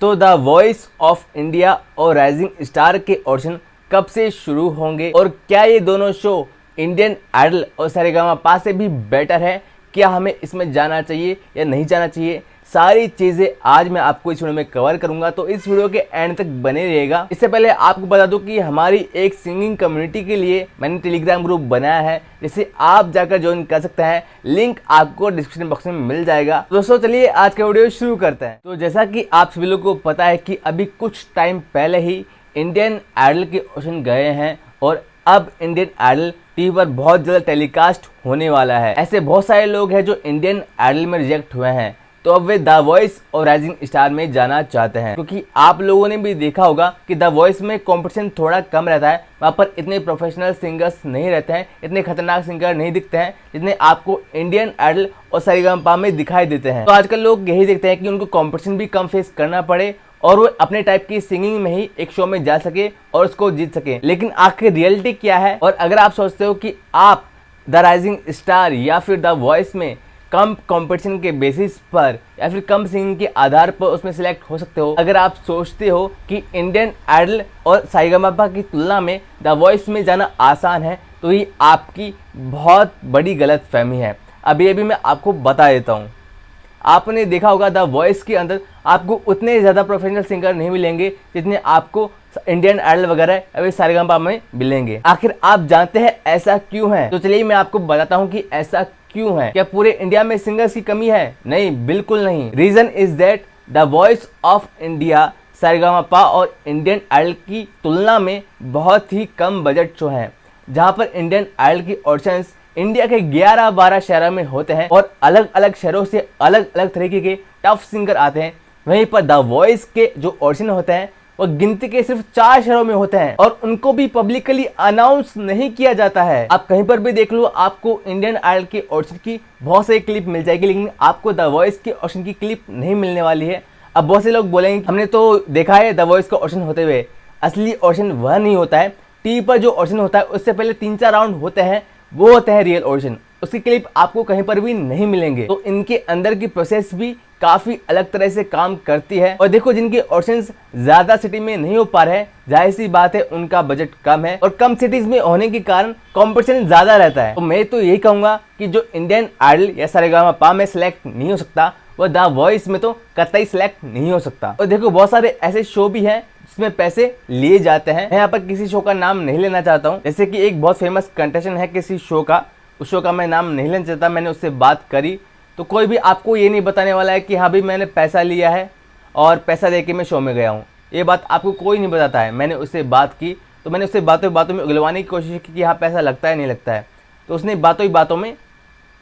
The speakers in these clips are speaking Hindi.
तो द वॉइस ऑफ इंडिया और राइजिंग स्टार के ऑडिशन कब से शुरू होंगे और क्या ये दोनों शो इंडियन आइडल और सारेगामापा से भी बेटर है? क्या हमें इसमें जाना चाहिए या नहीं जाना चाहिए? सारी चीज़ें आज मैं आपको इस वीडियो में कवर करूंगा, तो इस वीडियो के एंड तक बने रहिएगा। इससे पहले आपको बता दूं कि हमारी एक सिंगिंग कम्युनिटी के लिए मैंने टेलीग्राम ग्रुप बनाया है, जिसे आप जाकर ज्वाइन कर सकते हैं। लिंक आपको डिस्क्रिप्शन बॉक्स में मिल जाएगा। दोस्तों चलिए आज का वीडियो शुरू करते हैं। तो जैसा कि आप सभी लोगों को पता है कि अभी कुछ टाइम पहले ही इंडियन आइडल के ऑडिशन गए हैं और अब इंडियन आइडल टीवी पर बहुत जल्द टेलीकास्ट होने वाला है। ऐसे बहुत सारे लोग हैं जो इंडियन आइडल में रिजेक्ट हुए हैं, तो अब वे द वॉइस और राइजिंग स्टार में जाना चाहते हैं, क्योंकि आप लोगों ने भी देखा होगा कि द वॉइस में कंपटीशन थोड़ा कम रहता है। वहाँ पर इतने प्रोफेशनल सिंगर्स नहीं रहते हैं, इतने खतरनाक सिंगर नहीं दिखते हैं जितने आपको इंडियन आइडल और सारेगामापा में दिखाई देते हैं। तो आजकल लोग यही देखते हैं कि उनको कंपटीशन भी कम फेस करना पड़े और वो अपने टाइप की सिंगिंग में ही एक शो में जा सके और उसको जीत सके। लेकिन आखिर रियलिटी क्या है? और अगर आप सोचते हो कि आप द राइजिंग स्टार या फिर द वॉइस में कम कंपटीशन के बेसिस पर या फिर कम सिंगिंग के आधार पर उसमें सिलेक्ट हो सकते हो, अगर आप सोचते हो कि इंडियन आइडल और सारेगामापा की तुलना में द वॉइस में जाना आसान है, तो ये आपकी बहुत बड़ी गलतफहमी है। अभी मैं आपको बता देता हूँ। आपने देखा होगा द वॉइस के अंदर आपको उतने ज़्यादा प्रोफेशनल सिंगर नहीं मिलेंगे जितने आपको इंडियन आइडल वगैरह अभी सारेगामापा में मिलेंगे। आखिर आप जानते हैं ऐसा क्यों है? तो चलिए मैं आपको बताता हूँ कि ऐसा क्यों है। क्या पूरे इंडिया में सिंगर्स की कमी है? नहीं, बिल्कुल नहीं। Reason is that the voice of India, Sa Re Ga Ma Pa और इंडियन आइडल की तुलना में बहुत ही कम बजट शो है, जहाँ पर इंडियन आइडल की ऑडिशंस इंडिया के 11-12 शहरों में होते हैं और अलग अलग शहरों से अलग अलग तरीके के टफ सिंगर आते हैं। वहीं पर द वॉइस के जो ऑडिशन होते हैं वो गिनती के सिर्फ 4 शहरों में होते हैं और उनको भी पब्लिकली अनाउंस नहीं किया जाता है। आप कहीं पर भी देख लो, आपको इंडियन आइडल के ऑडिशन की बहुत सारी क्लिप मिल जाएगी, लेकिन आपको द वॉइस के ऑडिशन की क्लिप नहीं मिलने वाली है। अब बहुत से लोग बोलेंगे हमने तो देखा है द वॉइस का ऑडिशन होते हुए। असली ऑडिशन वह नहीं होता है। टीवी पर जो ऑडिशन होता है उससे पहले 3-4 राउंड होते हैं, वो होते हैं रियल ऑडिशन। उसकी क्लिप आपको कहीं पर भी नहीं मिलेंगे। तो इनके अंदर की प्रोसेस भी काफी अलग तरह से काम करती है। और देखो, जिनके ऑडिशंस ज्यादा सिटी में नहीं हो पा रहे हैं, जाहिर सी बात है उनका बजट कम है और कम सिटीज में होने के कारण कंपटीशन ज्यादा रहता है। तो मैं तो यही कहूंगा कि जो इंडियन आइडल या सारेगामापा में सिलेक्ट नहीं हो सकता, वो द वॉइस में तो कतई सिलेक्ट नहीं हो सकता। और देखो, बहुत सारे ऐसे शो भी हैं जिसमें पैसे लिए जाते हैं। मैं यहाँ पर किसी शो का नाम नहीं लेना चाहता हूँ, जैसे कि एक बहुत फेमस कंटेस्टेंट है किसी शो का, उस शो का मैं नाम नहीं लेना चाहता। मैंने उससे बात करी तो कोई भी आपको ये नहीं बताने वाला है कि हाँ भाई मैंने पैसा लिया है और पैसा दे के मैं शो में गया हूँ। ये बात आपको कोई नहीं बताता है। मैंने उससे बात की तो मैंने उससे बातों में उगलवाने की कोशिश की कि हाँ पैसा लगता है नहीं लगता है, तो उसने बातों में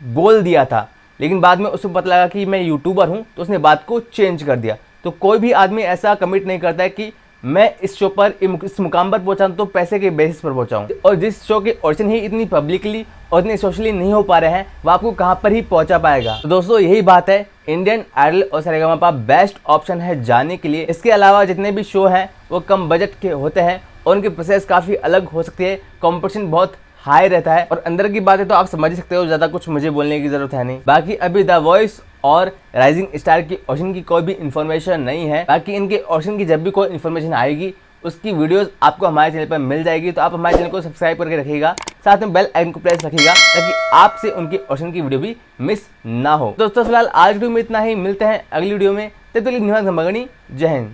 बोल दिया था, लेकिन बाद में उसको पता लगा कि मैं यूट्यूबर हूँ, तो उसने बात को चेंज कर दिया। तो कोई भी आदमी ऐसा कमिट नहीं करता है कि मैं इस शो पर इस मुकाम पर पहुंचा तो पैसे के बेसिस पर पहुंचाऊं। और जिस शो के ऑडिशन ही इतनी पब्लिकली और इतने सोशली नहीं हो पा रहे हैं, वो आपको कहां पर ही पहुंचा पाएगा। तो दोस्तों यही बात है, इंडियन आइडल और सारेगामापा बेस्ट ऑप्शन है जाने के लिए। इसके अलावा जितने भी शो हैं वो कम बजट के होते हैं और उनकी प्रोसेस काफ़ी अलग हो सकती है, कॉम्पिटिशन बहुत हाई रहता है। और अंदर की बातें तो आप समझ सकते हो, ज़्यादा कुछ मुझे बोलने की ज़रूरत है नहीं। बाकी अभी द वॉइस और राइजिंग स्टार की ऑडिशन की कोई भी इन्फॉर्मेशन नहीं है। बाकी इनके ऑडिशन की जब भी कोई इन्फॉर्मेशन आएगी उसकी वीडियोस आपको हमारे चैनल पर मिल जाएगी। तो आप हमारे चैनल को सब्सक्राइब करके रखिएगा, साथ में बेल आइकन को प्रेस रखिएगा ताकि आपसे उनकी ऑडिशन की वीडियो भी मिस ना हो। दोस्तों फिलहाल आज वीडियो में इतना ही, मिलते हैं अगली वीडियो में। तब तक के लिए धन्यवाद। जय हिंद।